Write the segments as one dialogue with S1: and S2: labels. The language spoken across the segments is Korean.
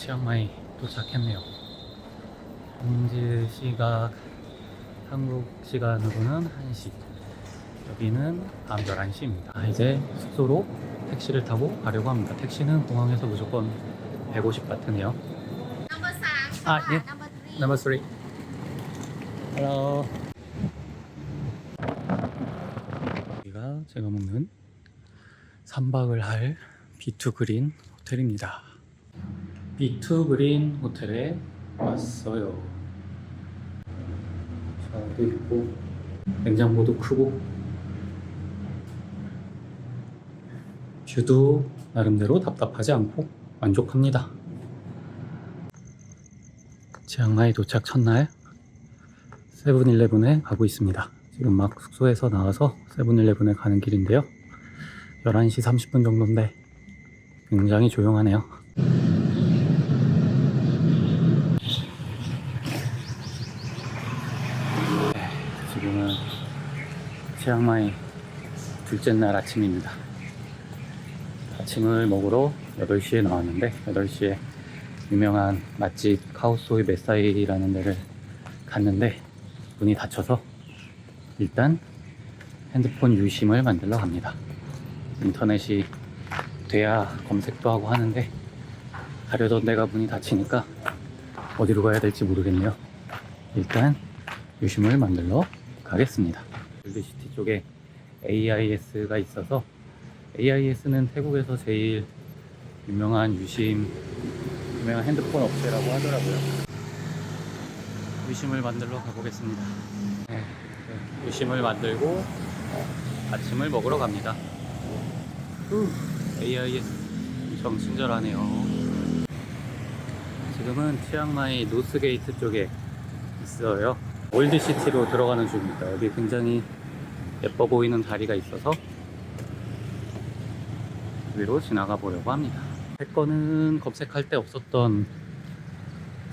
S1: 치앙마이 도착했네요. 현재 시각 한국 시간으로는 1시, 여기는 밤 11시입니다. 이제 숙소로 택시를 타고 가려고 합니다. 택시는 공항에서 무조건 150 바트네요. 예. Number 3. Hello. 여기가 제가 묵는 3박을 할 B2 그린 호텔입니다. B2 그린 호텔에 왔어요. 샤워도 있고 냉장고도 크고 뷰도 나름대로 답답하지 않고 만족합니다. 치앙마이 도착 첫날 세븐일레븐에 가고 있습니다. 지금 막 숙소에서 나와서 세븐일레븐에 가는 길인데요. 11시 30분 정도인데 굉장히 조용하네요. 지금은 치앙마이 둘째 날 아침입니다. 아침을 먹으러 8시에 나왔는데 8시에 유명한 맛집 카오소이 메사이라는 데를 갔는데 문이 닫혀서 일단 핸드폰 유심을 만들러 갑니다. 인터넷이 돼야 검색도 하고 하는데 가려던 데가 문이 닫히니까 어디로 가야 될지 모르겠네요. 일단 유심을 만들러 가겠습니다. 올드시티 쪽에 AIS가 있어서 AIS는 태국에서 제일 유명한 유명한 핸드폰 업체라고 하더라고요. 유심을 만들러 가보겠습니다. 네, 유심을 만들고 아침을 먹으러 갑니다. AIS 엄청 친절하네요. 지금은 치앙마이 노스게이트 쪽에 있어요. 올드시티로 들어가는 중입니다. 여기 굉장히 예뻐 보이는 다리가 있어서 위로 지나가 보려고 합니다. 제 거는 검색할 때 없었던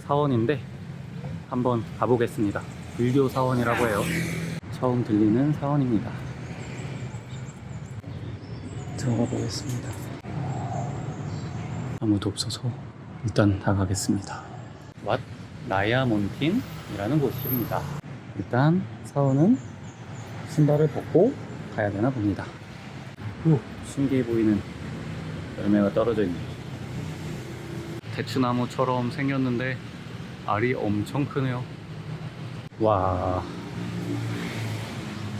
S1: 사원인데 한번 가보겠습니다. 불교 사원이라고 해요. 처음 들리는 사원입니다. 들어가 보겠습니다. 아무도 없어서 일단 나가겠습니다. 왓 나야몬틴이라는 곳입니다. 일단 사원은 신발을 벗고 가야 되나 봅니다. 신기해 보이는 열매가 떨어져 있네요. 대추나무처럼 생겼는데 알이 엄청 크네요. 와,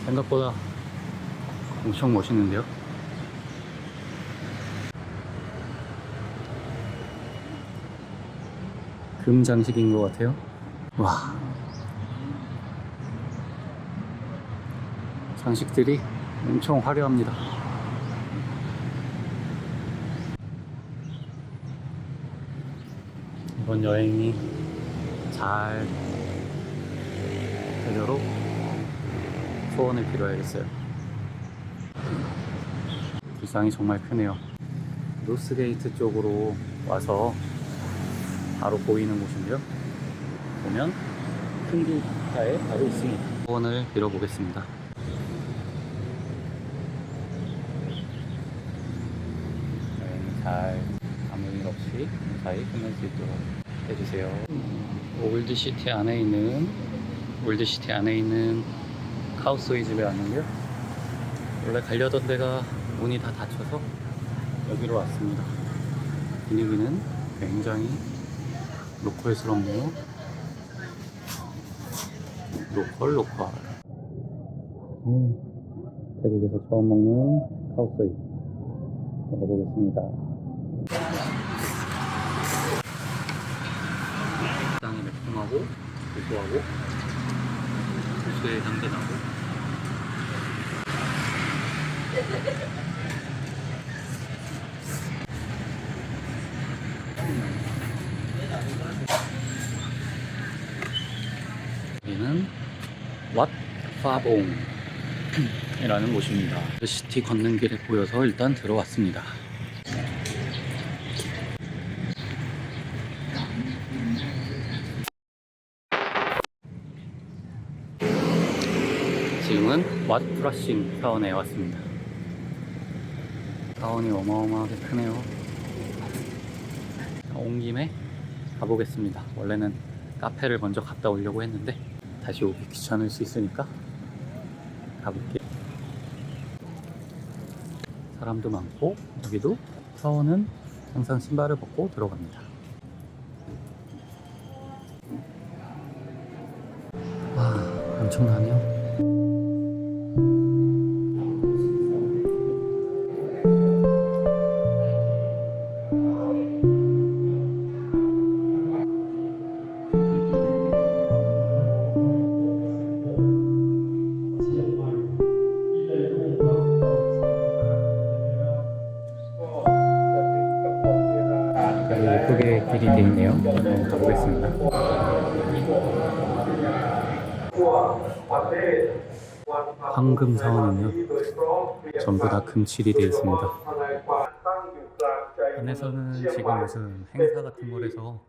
S1: 생각보다 엄청 멋있는데요. 금 장식인 것 같아요. 와, 장식들이 엄청 화려합니다. 이번 여행이 잘 되도록 소원을 빌어야겠어요. 불상이 정말 크네요. 노스게이트 쪽으로 와서 바로 보이는 곳인데요. 보면 큰 길가에 바로 있습니다. 소원을 빌어보겠습니다. 여행이 잘 아무 일 없이 무사히 끝낼 수 있도록 해주세요. 올드시티 안에 있는 카오소이 집에 왔는데요. 원래 가려던 데가 문이 다 닫혀서 여기로 왔습니다. 분위기는 굉장히 로컬스럽네요. 로컬. 태국에서 처음 먹는 카오소이 먹어보겠습니다. 적당히 매콤하고 고소하고 고수의 향기 나고 여기는 왓 파봉 이라는 곳입니다. 시티 걷는 길에 보여서 일단 들어왔습니다. 지금은 왓 브러싱 사원에 왔습니다. 사원이 어마어마하게 크네요. 온 김에 가보겠습니다. 원래는 카페를 먼저 갔다 오려고 했는데 다시 오기 귀찮을 수 있으니까 가볼게요. 사람도 많고 여기도 사원은 항상 신발을 벗고 들어갑니다. 와, 엄청나네요. 예쁘게 길이 되어 있네요. 한번 가보겠습니다. 황금 사원은요, 전부 다 금칠이 되어 있습니다. 안에서는 지금 무슨 행사 같은 거라서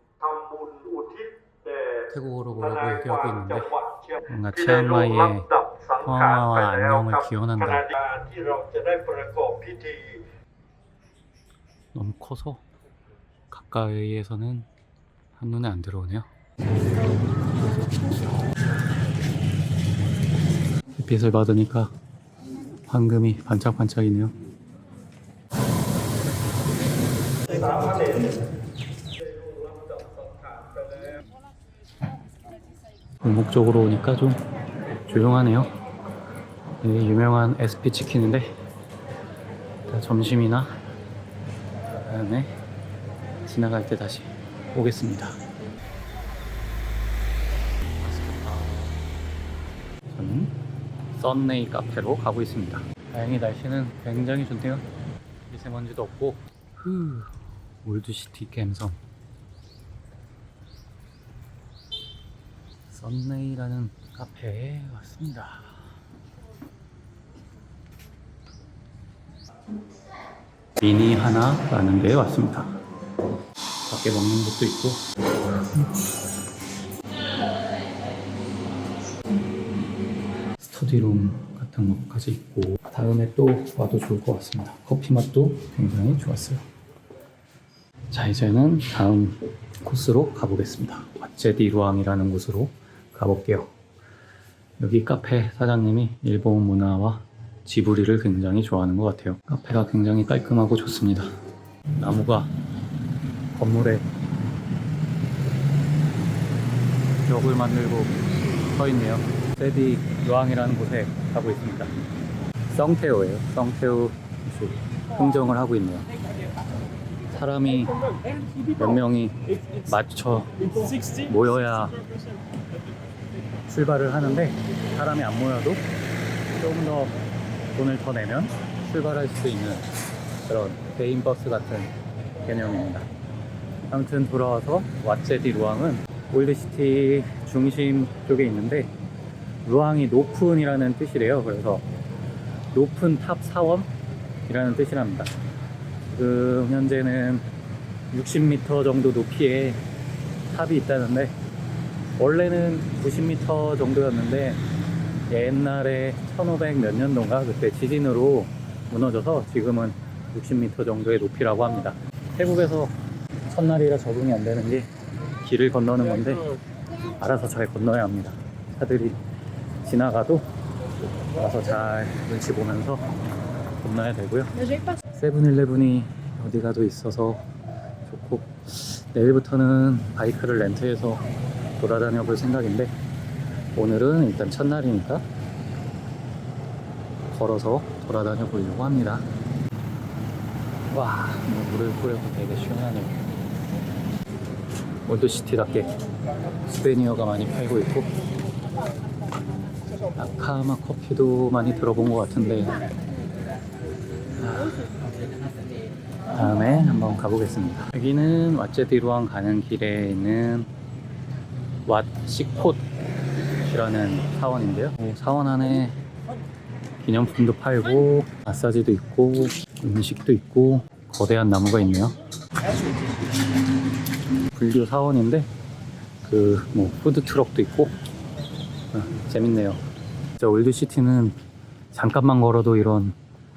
S1: 태국어로 뭐라고 얘기하고 있는데 뭔가 치앙마이의 평화와 안녕을 기원한다. 너무 커서 가까이에서는 한눈에 안 들어오네요. 햇빛을 받으니까 황금이 반짝반짝이네요. 골목 쪽으로 오니까 좀 조용하네요. 이게 유명한 SP 치킨인데 점심이나 그다음에 지나갈 때 다시 오겠습니다. 맛있겠다. 저는 썬네이 카페로 가고 있습니다. 다행히 날씨는 굉장히 좋네요. 미세먼지도 없고 올드시티 갬성 썬네이라는 카페에 왔습니다. 미니 하나라는 데에 왔습니다. 밖에 먹는 것도 있고 스터디룸 같은 것까지 있고 다음에 또 와도 좋을 것 같습니다. 커피 맛도 굉장히 좋았어요. 자, 이제는 다음 코스로 가보겠습니다. 왓제디루앙이라는 곳으로 가볼게요. 여기 카페 사장님이 일본 문화와 지브리를 굉장히 좋아하는 것 같아요. 카페가 굉장히 깔끔하고 좋습니다. 나무가 건물에 벽을 만들고 서 있네요. 세디 루앙이라는 곳에 가고 있습니다. 썽태우예요. 썽태우 흥정을 하고 있네요. 사람이 몇 명이 맞춰 모여야 출발을 하는데 사람이 안 모여도 조금 더 돈을 더 내면 출발할 수 있는 그런 개인 버스 같은 개념입니다. 아무튼 돌아와서 왓제디 루앙은 올드시티 중심 쪽에 있는데 루앙이 높은이라는 뜻이래요. 그래서 높은 탑 사원이라는 뜻이랍니다. 지금 현재는 60m 정도 높이에 탑이 있다는데 원래는 90m 정도였는데 옛날에 1500 몇 년도인가 그때 지진으로 무너져서 지금은 60m 정도의 높이라고 합니다. 태국에서 첫날이라 적응이 안 되는 게 길을 건너는 건데 알아서 잘 건너야 합니다. 차들이 지나가도 알아서 잘 눈치 보면서 건너야 되고요. 세븐일레븐이 어디 가도 있어서 좋고 내일부터는 바이크를 렌트해서 돌아다녀 볼 생각인데 오늘은 일단 첫날이니까 걸어서 돌아다녀 보려고 합니다. 와, 물을 뿌려서 되게 시원하네요. 올드시티답게 스페니어가 많이 팔고 있고 아카마 커피도 많이 들어본 것 같은데 다음에 한번 가보겠습니다. 여기는 왓제디루앙 가는 길에 있는 왓시콧이라는 사원인데요. 사원 안에 기념품도 팔고 마사지도 있고 음식도 있고 거대한 나무가 있네요. 불교 사원인데 그 뭐 푸드트럭도 있고 재밌네요. 진짜 올드시티는 잠깐만 걸어도 이런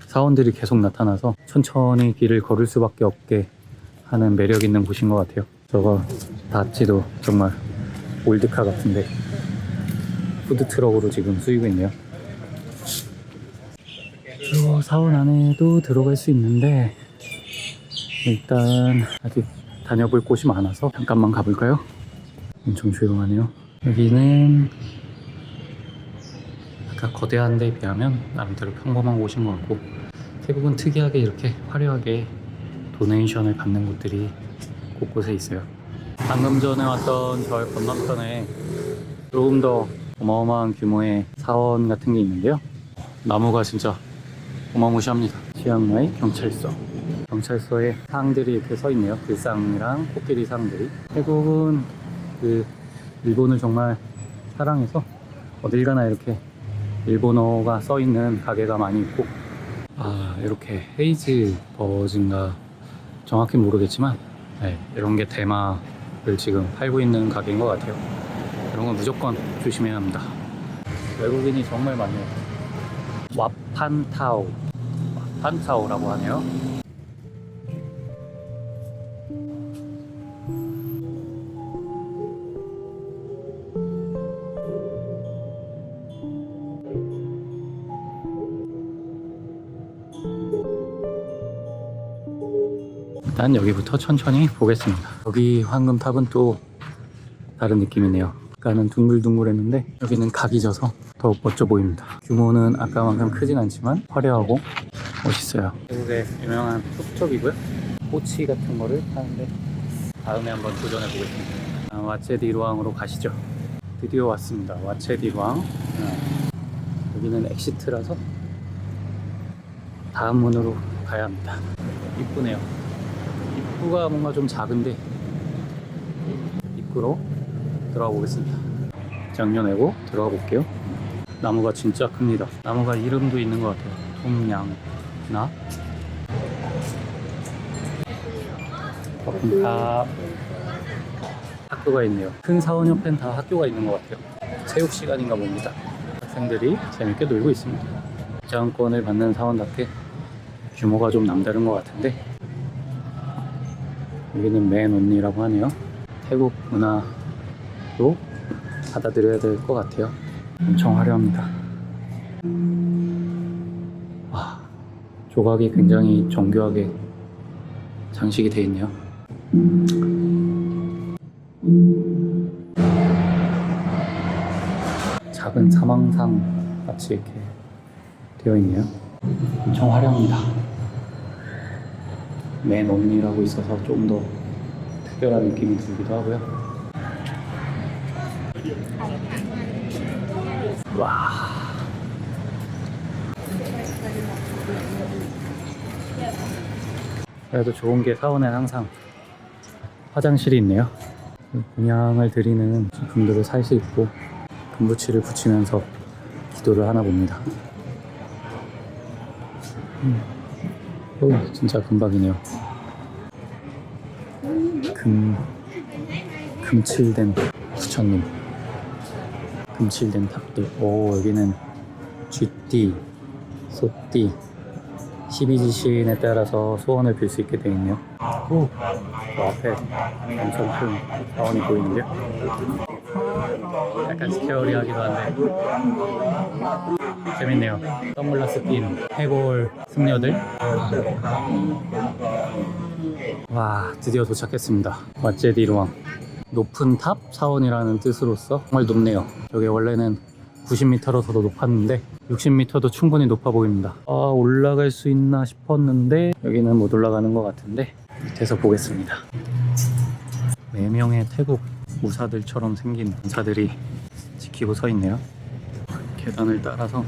S1: 사원들이 계속 나타나서 천천히 길을 걸을 수밖에 없게 하는 매력 있는 곳인 것 같아요. 저거 다치도 정말 올드카 같은데 푸드트럭으로 지금 쓰이고 있네요. 이 사원 안에도 들어갈 수 있는데 일단 아직 다녀볼 곳이 많아서 잠깐만 가볼까요? 엄청 조용하네요. 여기는 아까 거대한 데에 비하면 나름대로 평범한 곳인 것 같고, 태국은 특이하게 이렇게 화려하게 도네이션을 받는 곳들이 곳곳에 있어요. 방금 전에 왔던 절 건너편에 조금 더 어마어마한 규모의 사원 같은 게 있는데요. 나무가 진짜 어마무시합니다. 치앙마이 경찰서. 경찰서에 사항들이 이렇게 서 있네요. 길상이랑 코끼리 사항들이. 태국은 그 일본을 정말 사랑해서 어딜 가나 이렇게 일본어가 써 있는 가게가 많이 있고, 이렇게 헤이즈 버즈인가 정확히 모르겠지만 이런 게 대마를 지금 팔고 있는 가게인 것 같아요. 이런 건 무조건 조심해야 합니다. 외국인이 정말 많네요. 와판타오라고 하네요. 일단 여기부터 천천히 보겠습니다. 여기 황금탑은 또 다른 느낌이네요. 아까는 둥글둥글했는데 여기는 각이 져서 더욱 멋져 보입니다. 규모는 아까만큼 크진 않지만 화려하고 멋있어요. 태국의 유명한 툭툭이고요. 꼬치 같은 거를 파는데 다음에 한번 도전해 보겠습니다. 와체디루앙으로 가시죠. 드디어 왔습니다. 와체디루앙. 여기는 엑시트라서 다음 문으로 가야 합니다. 이쁘네요. 입구가 뭔가 좀 작은데 입구로 들어가 보겠습니다. 정려내고 들어가 볼게요. 나무가 진짜 큽니다. 나무가 이름도 있는 것 같아요. 통양나 다 학교가 있네요. 큰 사원 옆엔 다 학교가 있는 것 같아요. 체육 시간인가 봅니다. 학생들이 재밌게 놀고 있습니다. 입장권을 받는 사원답게 규모가 좀 남다른 것 같은데, 여기는 맨 온리라고 하네요. 태국 문화도 받아들여야 될 것 같아요. 엄청 화려합니다. 와, 조각이 굉장히 정교하게 장식이 되어 있네요. 작은 사망상 같이 이렇게 되어 있네요. 엄청 화려합니다. 맨 온리라고 있어서 좀 더 특별한 느낌이 들기도 하고요. 와, 그래도 좋은 게 사원엔 항상 화장실이 있네요. 공양을 드리는 분들을 살 수 있고 금부치를 붙이면서 기도를 하나 봅니다. 진짜 금박이네요. 금칠된 부처님, 금칠된 탑들. 오, 여기는 쥐띠, 소띠, 12지신에 따라서 소원을 빌 수 있게 되어 있네요. 오, 저 앞에 엄청 큰 사원이 보이는데요. 약간 스케어리하기도 한데 재밌네요. 선글라스 낀 해골 승려들. 와, 드디어 도착했습니다. 와체디루앙. 높은 탑 사원이라는 뜻으로서 정말 높네요. 여기 원래는 90m로서도 높았는데 60m도 충분히 높아 보입니다. 올라갈 수 있나 싶었는데 여기는 못 올라가는 것 같은데 밑에서 보겠습니다. 4명의 태국 무사들처럼 생긴 군사들이 지키고 서 있네요. 계단을 따라서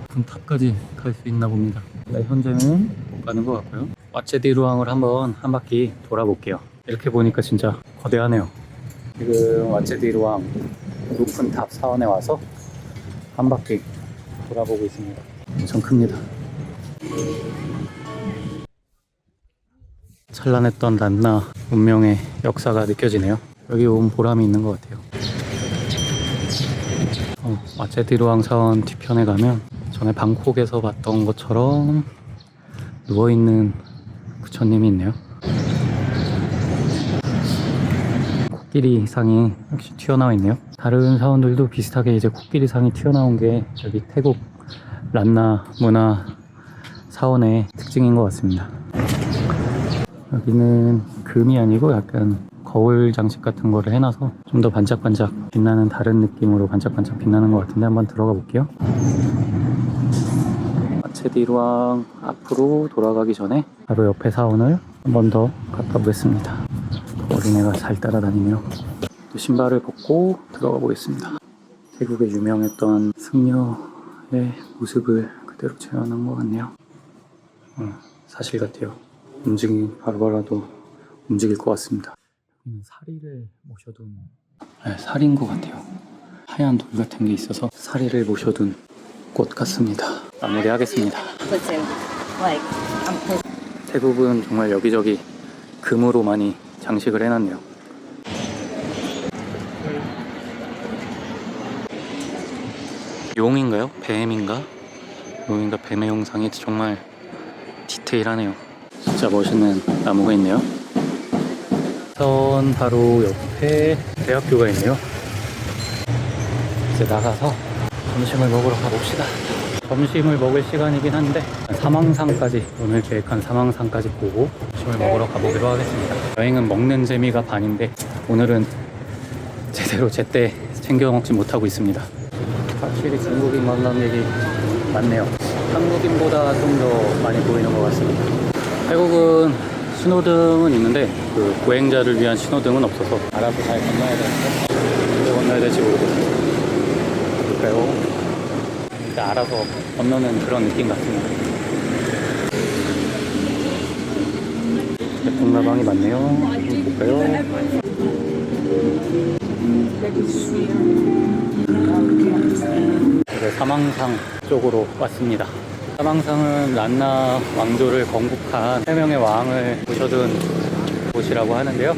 S1: 높은 탑까지 갈 수 있나 봅니다. 현재는 못 가는 것 같고요. 와체디루앙을 한번 한 바퀴 돌아볼게요. 이렇게 보니까 진짜 거대하네요. 지금 와체디루앙 높은 탑 사원에 와서 한 바퀴 돌아보고 있습니다. 엄청 큽니다. 찬란했던 란나 문명의 역사가 느껴지네요. 여기 온 보람이 있는 것 같아요. 와체디루앙 사원 뒤편에 가면 전에 방콕에서 봤던 것처럼 누워있는 부처님이 있네요. 코끼리 상이 역시 튀어나와 있네요. 다른 사원들도 비슷하게 이제 코끼리 상이 튀어나온 게 여기 태국 란나 문화 사원의 특징인 것 같습니다. 여기는 금이 아니고 약간 거울 장식 같은 거를 해놔서 좀 더 반짝반짝 빛나는 다른 느낌으로 반짝반짝 빛나는 것 같은데 한번 들어가 볼게요. 마체디루앙 앞으로 돌아가기 전에 바로 옆에 사원을 한 번 더 갔다 보겠습니다. 어린애가 잘 따라다니며 또 신발을 벗고 들어가 보겠습니다. 태국에 유명했던 승려의 모습을 그대로 재현한 것 같네요. 사실 같아요. 바로바라도 움직일 것 같습니다. 사리를 모셔둔 살인 것 같아요. 하얀 돌 같은 게 있어서 사리를 모셔둔 꽃 같습니다. 마무리하겠습니다. 태국은 정말 여기저기 금으로 많이 장식을 해놨네요. 용인가요? 뱀인가? 용인가 뱀의 형상이 정말 디테일하네요. 진짜 멋있는 나무가 있네요. 선 바로 옆에 대학교가 있네요. 이제 나가서 점심을 먹으러 가봅시다. 점심을 먹을 시간이긴 한데 사망산까지, 오늘 계획한 사망산까지 보고 점심을 먹으러 가보기로 하겠습니다. 여행은 먹는 재미가 반인데 오늘은 제대로 제때 챙겨 먹지 못하고 있습니다. 확실히 중국인 관광객이 많네요. 한국인보다 좀 더 많이 보이는 것 같습니다. 태국은 신호등은 있는데 그 보행자를 위한 신호등은 없어서 알아서 잘 건너야 되는데 언제 건너야 될지 모르겠어요. 볼까요? 일단 알아서 건너는 그런 느낌 같습니다. 예쁜 가방이 많네요. 볼까요? 이제 사망상 쪽으로 왔습니다. 사망상은 란나 왕조를 건국한 3명의 왕을 모셔둔 곳이라고 하는데요.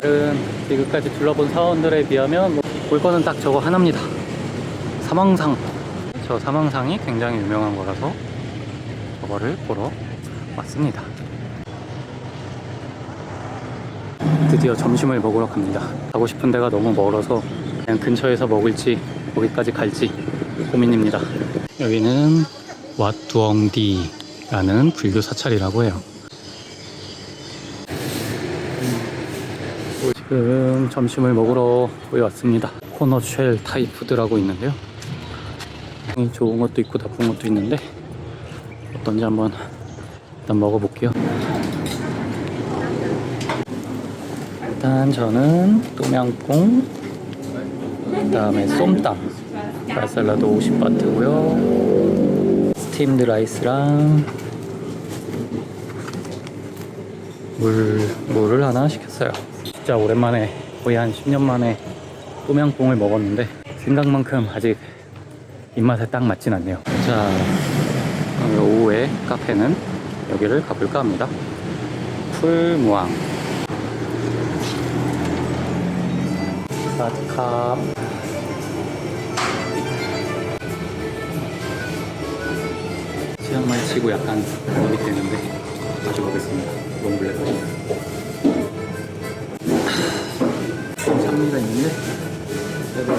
S1: 다른 지금까지 둘러본 사원들에 비하면 볼 거는 딱 저거 하나입니다. 사망상. 저 사망상이 굉장히 유명한 거라서 저거를 보러 왔습니다. 드디어 점심을 먹으러 갑니다. 가고 싶은 데가 너무 멀어서 그냥 근처에서 먹을지 거기까지 갈지 고민입니다. 여기는 왓두엉디라는 불교 사찰이라고 해요. 지금 점심을 먹으러 거기 왔습니다. 코너쉘 타이푸드라고 있는데요. 좋은 것도 있고 나쁜 것도 있는데 어떤지 한번 일단 먹어볼게요. 일단 저는 똠양꿍, 그 다음에 쏨땀, 쌀샐러드 50바트고요. 스팀드 라이스랑 물을 하나 시켰어요. 진짜 오랜만에, 거의 한 10년 만에 똠양꿍을 먹었는데 생각만큼 아직 입맛에 딱 맞진 않네요. 자, 오후에 카페는 여기를 가볼까 합니다. 풀무앙 닷캅. 치앙마이 치고 약간 몸이 되는데 마셔보겠습니다. 롱블랙. 좀 산미가 있는데 그래도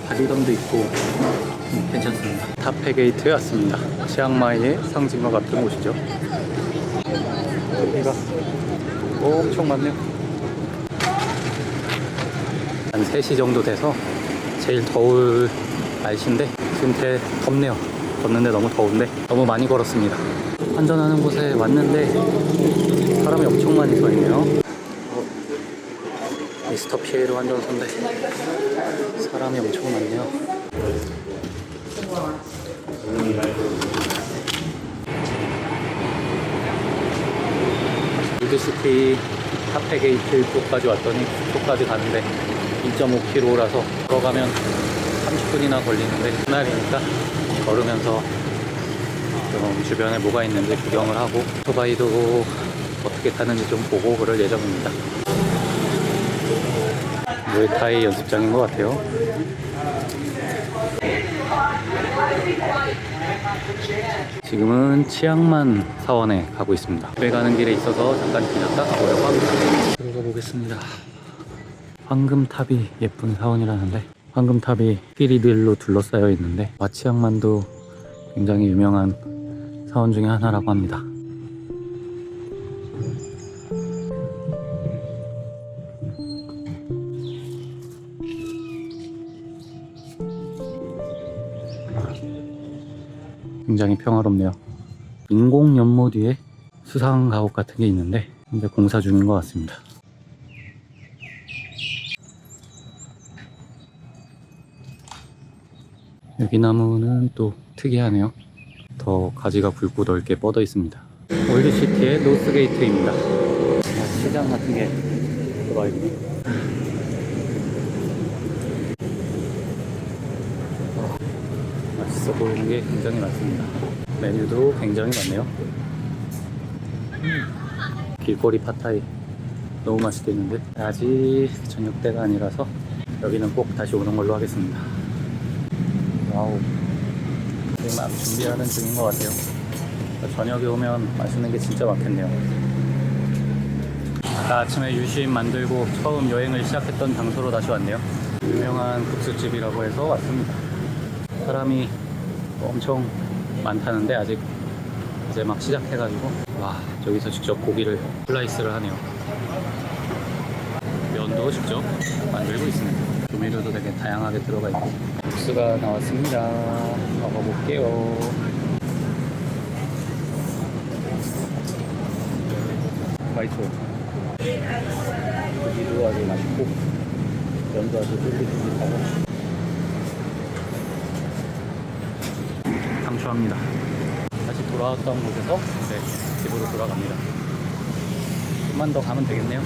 S1: 바디감도 있고 괜찮습니다. 타페게이트에 왔습니다. 치앙마이의 상징과 같은 곳이죠. 여기가 엄청 많네요. 한 3시 정도 돼서 제일 더울 날씨인데 지금 되게 덥네요. 걷는데 너무 더운데 너무 많이 걸었습니다. 환전하는 곳에 왔는데 사람이 엄청 많이 서 있네요. 미스터 피에로 환전소인데 사람이 엄청 많네요. 골드시티 타페게이트 쪽까지 왔더니 그쪽까지 가는데 2.5km라서 걸어가면 30분이나 걸리는데 그날이니까 걸으면서 좀 주변에 뭐가 있는지 구경을 하고 오토바이도 어떻게 타는지 좀 보고 그럴 예정입니다. 무에타이 연습장인 것 같아요. 지금은 치앙만 사원에 가고 있습니다. 집에 가는 길에 있어서 잠깐 들렸다 가보려고 합니다. 들어가 보겠습니다. 황금탑이 예쁜 사원이라는데, 황금탑이 피리들로 둘러싸여 있는데 와치양만두 굉장히 유명한 사원 중에 하나라고 합니다. 굉장히 평화롭네요. 인공 연못 뒤에 수상 가옥 같은 게 있는데 현재 공사 중인 것 같습니다. 여기 나무는 또 특이하네요. 더 가지가 굵고 넓게 뻗어 있습니다. 올드시티의 노스게이트입니다. 시장 같은 게 들어와 있네요. 맛있어 보이는 게 굉장히 많습니다. 메뉴도 굉장히 많네요. 길거리 팟타이 너무 맛있겠는데, 아직 저녁 때가 아니라서 여기는 꼭 다시 오는 걸로 하겠습니다. 와우, 지금 막 준비하는 중인 것 같아요. 저녁에 오면 맛있는 게 진짜 많겠네요. 아까 아침에 유심 만들고 처음 여행을 시작했던 장소로 다시 왔네요. 유명한 국수집이라고 해서 왔습니다. 사람이 엄청 많다는데 아직 이제 막 시작해가지고, 와, 저기서 직접 고기를 슬라이스를 하네요. 면도 직접 만들고 있습니다. 조미료도 되게 다양하게 들어가 있고. 국수가 나왔습니다. 먹어볼게요. 맛있어요. 고기도 아주 맛있고 면도 아주 쫄깃쫄깃하고 강추합니다. 다시 돌아왔던 곳에서 이제 집으로 돌아갑니다. 좀만 더 가면 되겠네요.